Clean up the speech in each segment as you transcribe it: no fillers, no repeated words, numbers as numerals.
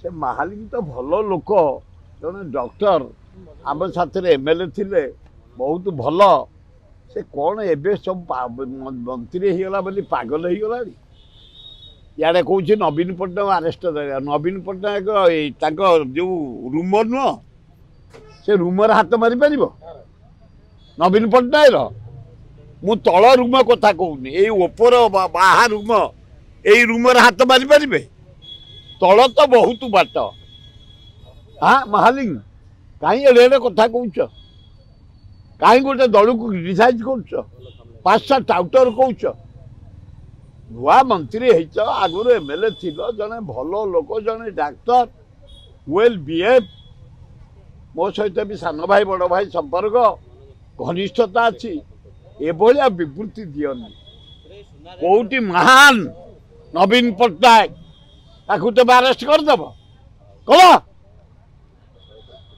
से महालिंग तो भल लोक जड़े डॉक्टर आम साथी एमएलए थिले बहुत भल से कौन एबे सब मंत्री होगला बोली पागल हो गला इे कौन नवीन पट्टनायक आरेस्ट नवीन पट्टनायक जो रूमर नुह से रूमर हाथ मारी पार नवीन पट्टनायक मु तल रूम कथा कहूनी ये बाहा रूम यही रूमर हाथ मारी पारे तल तो बहुत बाट हाँ महालिंग कहीं एड़े कथा कौच कहीं गोटे दल को क्रिटिसाइज कर 5टा टाउटर कौच नुआ मंत्री आगुरी एमएलए थी जड़े भल लोक जड़े डाक्तर वेल बिहेव मो सहित भी सान भाई बड़ भाई संपर्क घनिष्ठता अच्छी एभलिया विवृत्ति दियनी कौटी महान नवीन पट्टनायक ताकू तुम आरेस्ट करदेव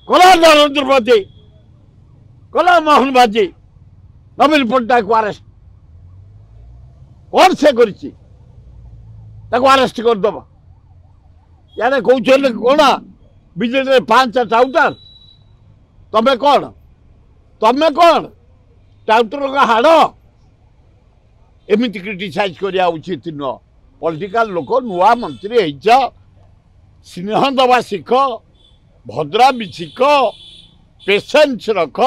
कल नरेंद्र मोदी कल मोहन बाजी नवीन पट्टनायक को आरेस्ट कौन से आरेस्ट करदेव यार कौन कौन बीजेडी 5 टाउटर तमें कौन टाउटर का हाड़ एमती क्रिटिसाइज करिया उचित नुह पॉलिटिकल लोक नुआ मंत्री स्नेह दबा शिख भद्रा भी शिख पेसेंस रख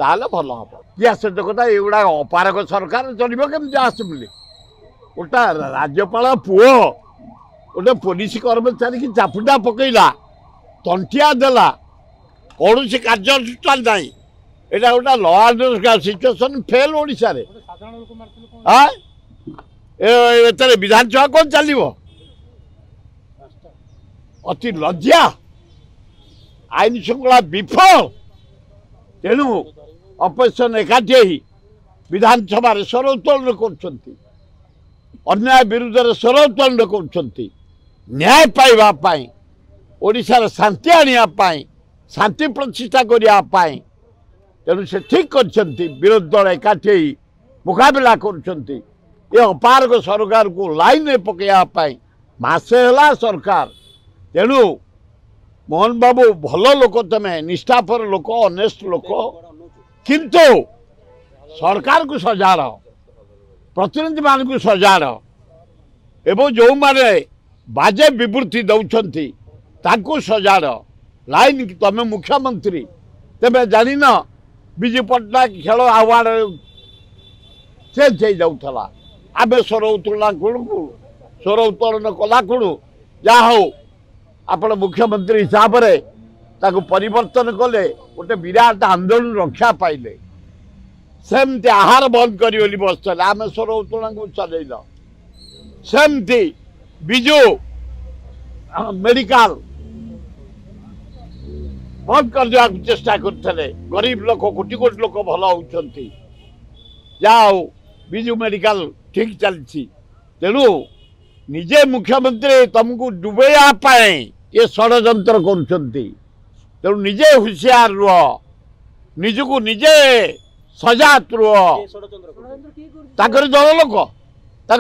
ताल भल हम कि आश्चर्य कथा युवा अपारक सरकार चलो केमती आसमिली गोटा राज्यपाल पुओ गोटे पुलिस कर्मचारी की चापुटा पकईला तंटिया देला कौन से कार्यानुष्ठान ना यहाँ गोटा ल and order situation fail Odisha रे विधानसभा कौन चलो अति लज्जा आईन श्रृंखला विफल तेणु अपोजिशन एकाठी विधानसभा स्वर उत्तोलन कर अन्याय विरुद्ध स्वर उत्तोलन कर न्याय पाइबापी ओडिशार शांति आने शांति प्रतिष्ठा करने तेणु से ठीक कर विरोधी दल एकाठी मुकाबला कर अपारक सरकार को लाइन में पकड़ापी मासे है सरकार तेणु मोहन बाबू भल लोक तमें निष्ठापर लोक ऑनेस्ट लोक किंतु सरकार को सजार प्रतिनिधि मान को सजार एवं जो माने बाजे विवृत्ति दौरान ताकू सजार लाइन तमें मुख्यमंत्री तेज जान विजु पट्टनायक खेल आवार्ड चेंज हो जाऊला आम स्वर उत्तोलन कूड़ स्वर उत्तोलन कला कूड़ जहा हो आपण मुख्यमंत्री हिसाब से परिवर्तन कले गोटे विराट आंदोलन रक्षा पाइले सेमती आहार बंद करी बसते आम स्वर उत्तोलन को चल सेमती विजु मेडिकल बंद कर दिया चेष्टा करते गरीब लोक कोटी कोटी लोक भल होती जाओ विजु मेडिकल ठीक चलती तेणु निजे मुख्यमंत्री तुमको डुबेवाई ये षड्यंत्र कर निजे हुशियार रुह निजको निजे सजात रुह दल लोक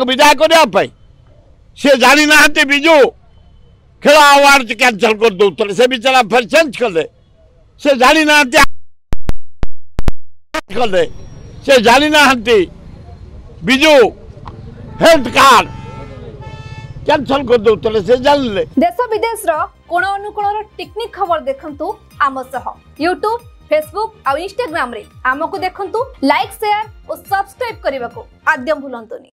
विदाय करने सी जानी ना विजु खेल अवार्ड कैंसल कर दौले से बेचारा फिर चेंज कले से जानी ना कले से जानी ना विजु हेल्थ कार्ड कैंसल कर दौले से जानले देश विदेश कोण अनुकोण टेक्निक खबर देखंतु आम सह यूट्यूब फेसबुक और इंस्टाग्राम रे आमको देखंतु लाइक शेयर और सब्सक्राइब करने को आद्य भूलंतुनी।